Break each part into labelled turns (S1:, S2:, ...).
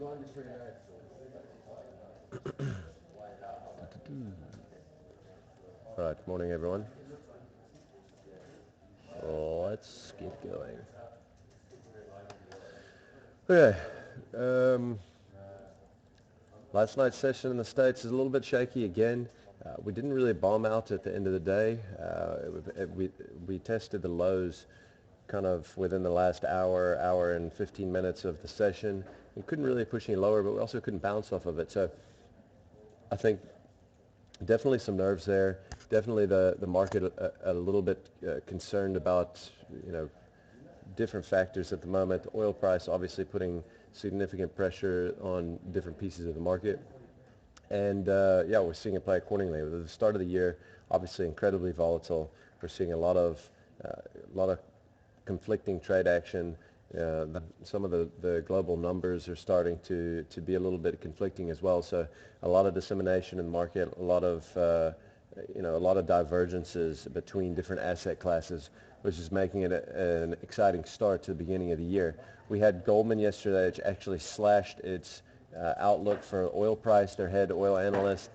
S1: All right, morning everyone. Let's get going. Okay, um, last night's session in the States is a little bit shaky again. We didn't really bomb out at the end of the day. We tested the lows kind of within the last hour and 15 minutes of the session. We couldn't really push any lower, but we also couldn't bounce off of it. So I think definitely some nerves there. Definitely the market a little bit concerned about, you know, different factors at the moment. The oil price obviously putting significant pressure on different pieces of the market. And yeah, we're seeing it play accordingly. At the start of the year, obviously incredibly volatile. We're seeing a lot of conflicting trade action. Some of the global numbers are starting to be a little bit conflicting as well. So a lot of dissemination in the market, a lot of divergences between different asset classes, which is making it an exciting start to the beginning of the year. We had Goldman yesterday, which actually slashed its outlook for oil price. Their head oil analyst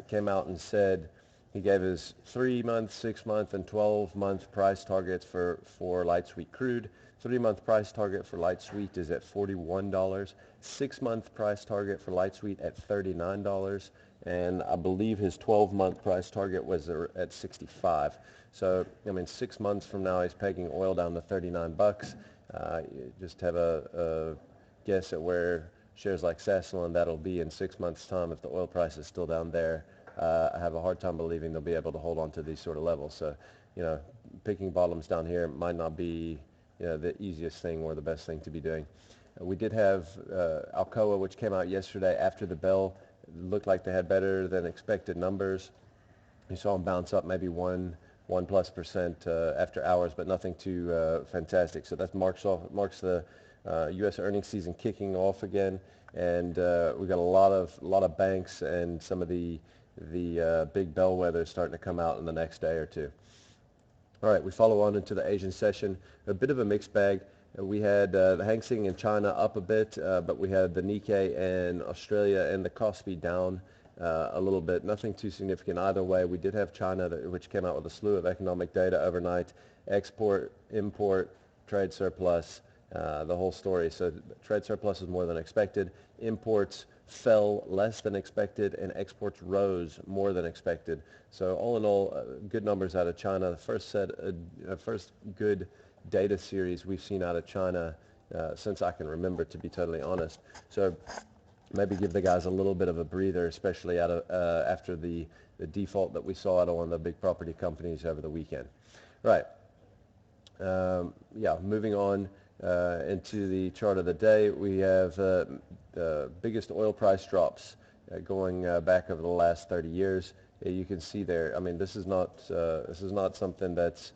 S1: came out and said he gave his 3-month, 6-month, and 12-month price targets for light sweet crude. 3-month price target for light sweet is at $41. 6-month price target for light sweet at $39. And I believe his 12-month price target was at 65. So, I mean, 6 months from now, he's pegging oil down to 39 bucks. Just have a guess at where shares like Sasol that'll be in 6 months' time if the oil price is still down there. I have a hard time believing they'll be able to hold on to these sort of levels. So, you know, picking bottoms down here might not be, the easiest thing or the best thing to be doing. We did have Alcoa, which came out yesterday after the bell. It looked like they had better than expected numbers. You saw them bounce up maybe 1+ % after hours, but nothing too fantastic. So that marks the U.S. earnings season kicking off again, and we got a lot of banks and some of the big bellwethers starting to come out in the next day or two. All right, we follow on into the Asian session. A bit of a mixed bag. We had the Hang Seng in China up a bit, but we had the Nikkei in Australia and the Kospi down a little bit. Nothing too significant either way. We did have China, which came out with a slew of economic data overnight. Export, import, trade surplus, the whole story. So trade surplus is more than expected. Imports fell less than expected, and exports rose more than expected. So all in all, good numbers out of China. The first good data series we've seen out of China since I can remember, to be totally honest. So maybe give the guys a little bit of a breather, especially after the default that we saw out of one of the big property companies over the weekend. Right. Yeah, moving on into the chart of the day, we have the biggest oil price drops going back over the last 30 years. You can see there. I mean, this is not something that's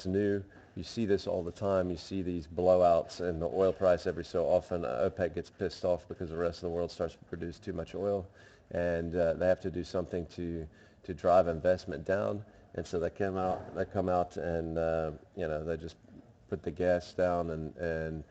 S1: new. You see this all the time. You see these blowouts in the oil price every so often. OPEC gets pissed off because the rest of the world starts to produce too much oil, and they have to do something to drive investment down. And so they come out and they just put the gas down and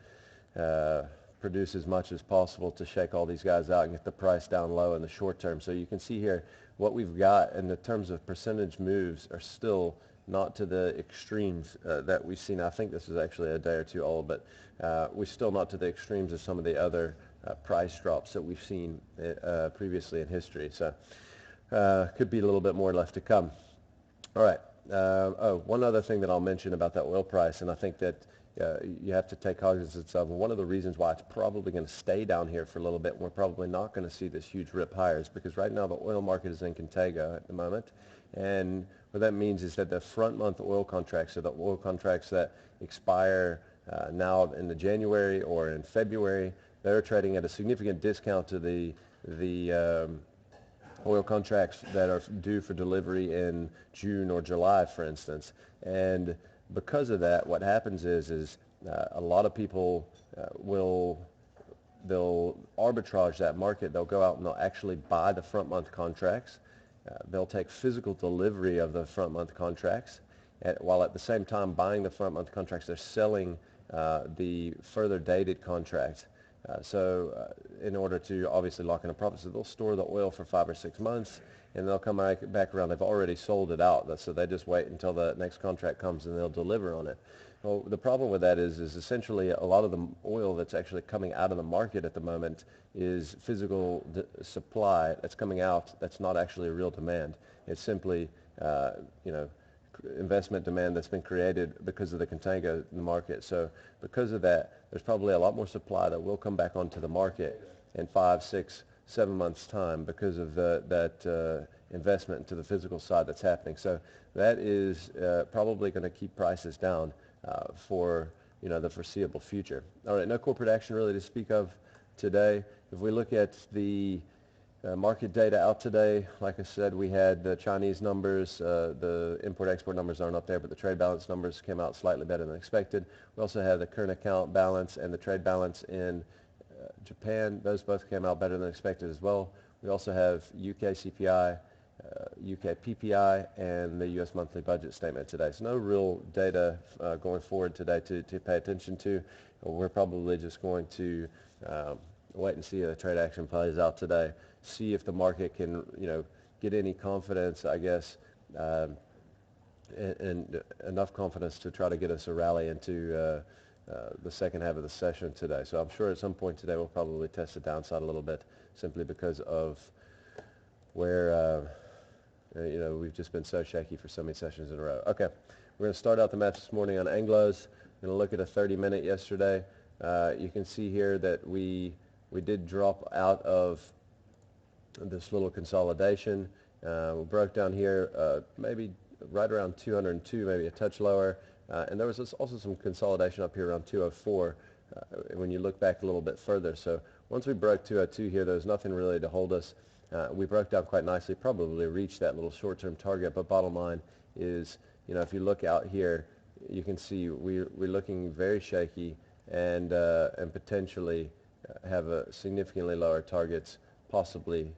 S1: produce as much as possible to shake all these guys out and get the price down low in the short term. So you can see here what we've got in the terms of percentage moves are still not to the extremes that we've seen. I think this is actually a day or two old, but we're still not to the extremes of some of the other price drops that we've seen previously in history. So could be a little bit more left to come. All right. One other thing that I'll mention about that oil price, and I think that you have to take cognizance of, one of the reasons why it's probably going to stay down here for a little bit, and we're probably not going to see this huge rip higher, is because right now the oil market is in contango at the moment. And what that means is that the front month oil contracts, or the oil contracts that expire now in the January or in February, they're trading at a significant discount to the oil contracts that are due for delivery in June or July, for instance. And because of that, what happens is a lot of people they'll arbitrage that market. They'll go out and they'll actually buy the front month contracts. They'll take physical delivery of the front month contracts, while at the same time buying the front month contracts, they're selling the further dated contracts. In order to obviously lock in a profit, so they'll store the oil for 5 or 6 months, and they'll come back around. They've already sold it out, so they just wait until the next contract comes and they'll deliver on it. Well, the problem with that is essentially a lot of the oil that's actually coming out of the market at the moment is physical supply that's coming out that's not actually real demand. It's simply, investment demand that's been created because of the contango in the market. So because of that, there's probably a lot more supply that will come back onto the market in 5, 6, 7 months' time because of that investment into the physical side that's happening. So that is probably going to keep prices down for the foreseeable future. All right, no corporate action really to speak of today. If we look at the market data out today, like I said, we had the Chinese numbers. The import-export numbers aren't up there, but the trade balance numbers came out slightly better than expected. We also have the current account balance and the trade balance in Japan. Those both came out better than expected as well. We also have UK CPI, UK PPI, and the U.S. monthly budget statement today. So no real data going forward today to pay attention to. We're probably just going to wait and see how the trade action plays out today. See if the market can, get any confidence, I guess, and enough confidence to try to get us a rally into the second half of the session today. So I'm sure at some point today we'll probably test the downside a little bit, simply because of where we've just been so shaky for so many sessions in a row. Okay, we're going to start out the match this morning on Anglos. We're going to look at a 30-minute yesterday. You can see here that we did drop out of this little consolidation. We broke down here maybe right around 202, maybe a touch lower, and there was also some consolidation up here around 204 when you look back a little bit further. So once we broke 202 here, there was nothing really to hold us. We broke down quite nicely, probably reached that little short-term target, but bottom line is, if you look out here, you can see we're looking very shaky and potentially have a significantly lower targets, possibly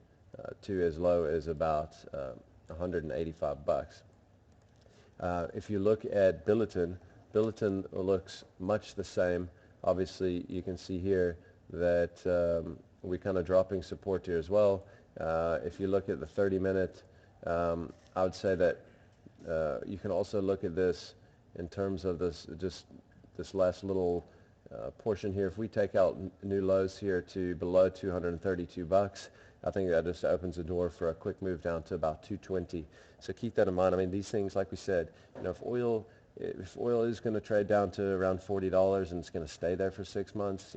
S1: to as low as about 185 bucks. If you look at Billiton looks much the same. Obviously, you can see here that we're kind of dropping support here as well. If you look at the 30-minute, I would say that you can also look at this in terms of this last little portion here. If we take out new lows here to below 232 bucks, I think that just opens the door for a quick move down to about 220. So keep that in mind. I mean, these things, like we said, if oil is going to trade down to around $40 and it's going to stay there for 6 months,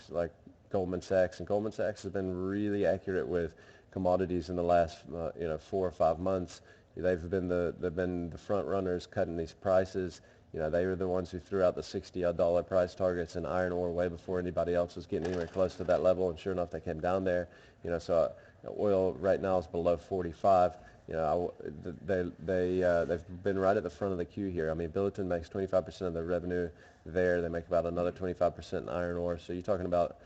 S1: like Goldman Sachs, and Goldman Sachs has been really accurate with commodities in the last 4 or 5 months. They've been the front runners cutting these prices. They were the ones who threw out the $60 price targets in iron ore way before anybody else was getting anywhere close to that level, and sure enough, they came down there. So oil right now is below 45. They've been right at the front of the queue here. I mean, Billiton makes 25% of their revenue there. They make about another 25% in iron ore. So you're talking about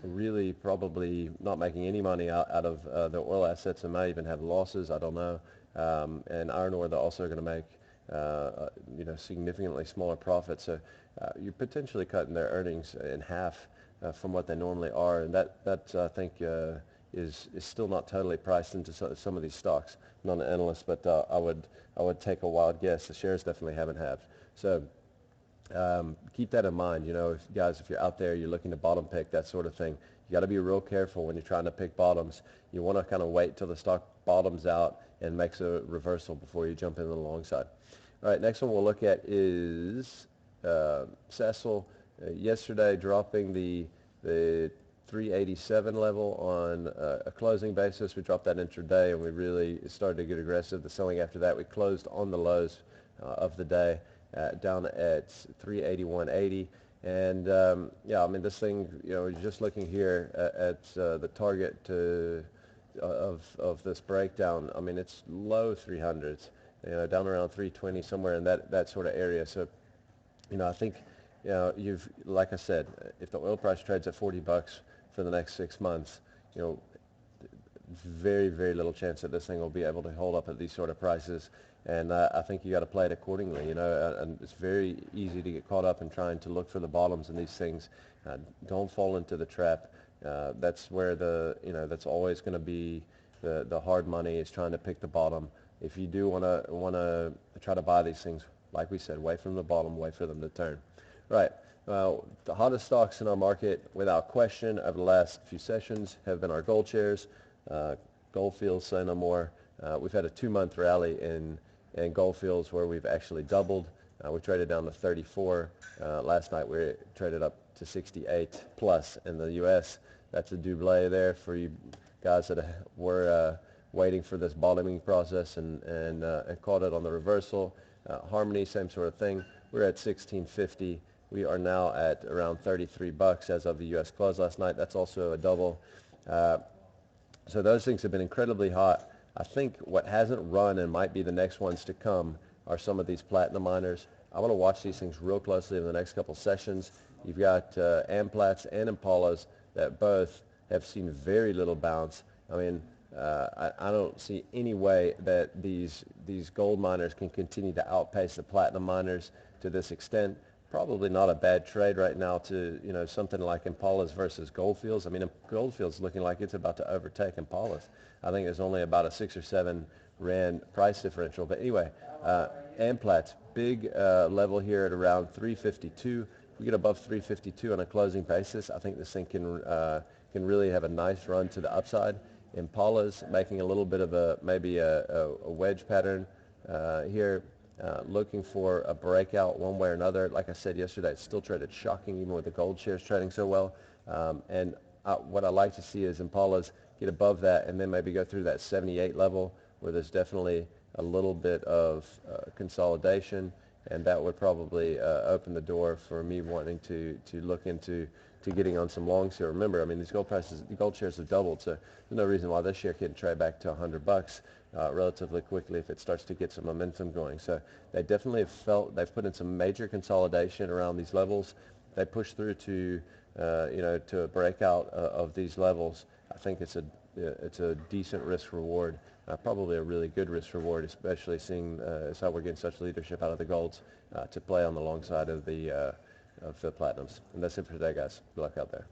S1: really probably not making any money out of the oil assets, and might even have losses. I don't know. And iron ore, they're also going to make significantly smaller profits. So you're potentially cutting their earnings in half from what they normally are, and that I think is still not totally priced into some of these stocks. I'm not an analyst, but I would take a wild guess. The shares definitely haven't halved. So keep that in mind. If you're out there, you're looking to bottom pick, that sort of thing, you got to be real careful when you're trying to pick bottoms. You want to kind of wait till the stock bottoms out and makes a reversal before you jump in on the long side. All right, next one we'll look at is Sasol. Yesterday, dropping the 387 level on a closing basis. We dropped that intraday, and we really started to get aggressive. The selling after that, we closed on the lows of the day, down at 381.80. And I mean, this thing, just looking here at the target of this breakdown, I mean, it's low 300s, down around 320, somewhere in that sort of area. So, I think, like I said, if the oil price trades at 40 bucks for the next 6 months, very, very little chance that this thing will be able to hold up at these sort of prices. And I think you got to play it accordingly, and it's very easy to get caught up in trying to look for the bottoms in these things Don't fall into the trap. That's where that's always going to be the hard money, is trying to pick the bottom. If you do want to try to buy these things, like we said, wait from the bottom, wait for them to turn. Right. Well, the hottest stocks in our market, without question, over the last few sessions have been our gold shares. Gold Fields, say no more. We've had a 2-month rally in Gold Fields where we've actually doubled. We traded down to 34. Last night we traded up to 68 plus in the U.S. That's a double there for you guys that were waiting for this bottoming process and caught it on the reversal. Harmony, same sort of thing. We're at 1650. We are now at around 33 bucks as of the U.S. close last night. That's also a double. So those things have been incredibly hot. I think what hasn't run and might be the next ones to come are some of these platinum miners. I want to watch these things real closely in the next couple sessions. You've got Amplats and Impalas that both have seen very little bounce. I mean, I don't see any way that these gold miners can continue to outpace the platinum miners to this extent. Probably not a bad trade right now to, something like Impalas versus Goldfields. I mean, Goldfields looking like it's about to overtake Impalas. I think there's only about a 6 or 7 rand price differential. But anyway, Amplats, big level here at around 352. If we get above 352 on a closing basis, I think this thing can really have a nice run to the upside. Impalas making a little bit of maybe a wedge pattern here. Looking for a breakout one way or another. Like I said yesterday, it's still traded shocking even with the gold shares trading so well. What I like to see is Impalas get above that and then maybe go through that 78 level where there's definitely a little bit of consolidation, and that would probably open the door for me wanting to look into getting on some longs here. Remember, I mean, these gold shares have doubled, so there's no reason why this share can't trade back to 100 bucks relatively quickly if it starts to get some momentum going. So they definitely have they've put in some major consolidation around these levels. They pushed through to a breakout of these levels. I think it's a decent risk reward, probably a really good risk reward, especially seeing as how we're getting such leadership out of the golds to play on the long side of the platinums. And that's it for today, guys. Good luck out there.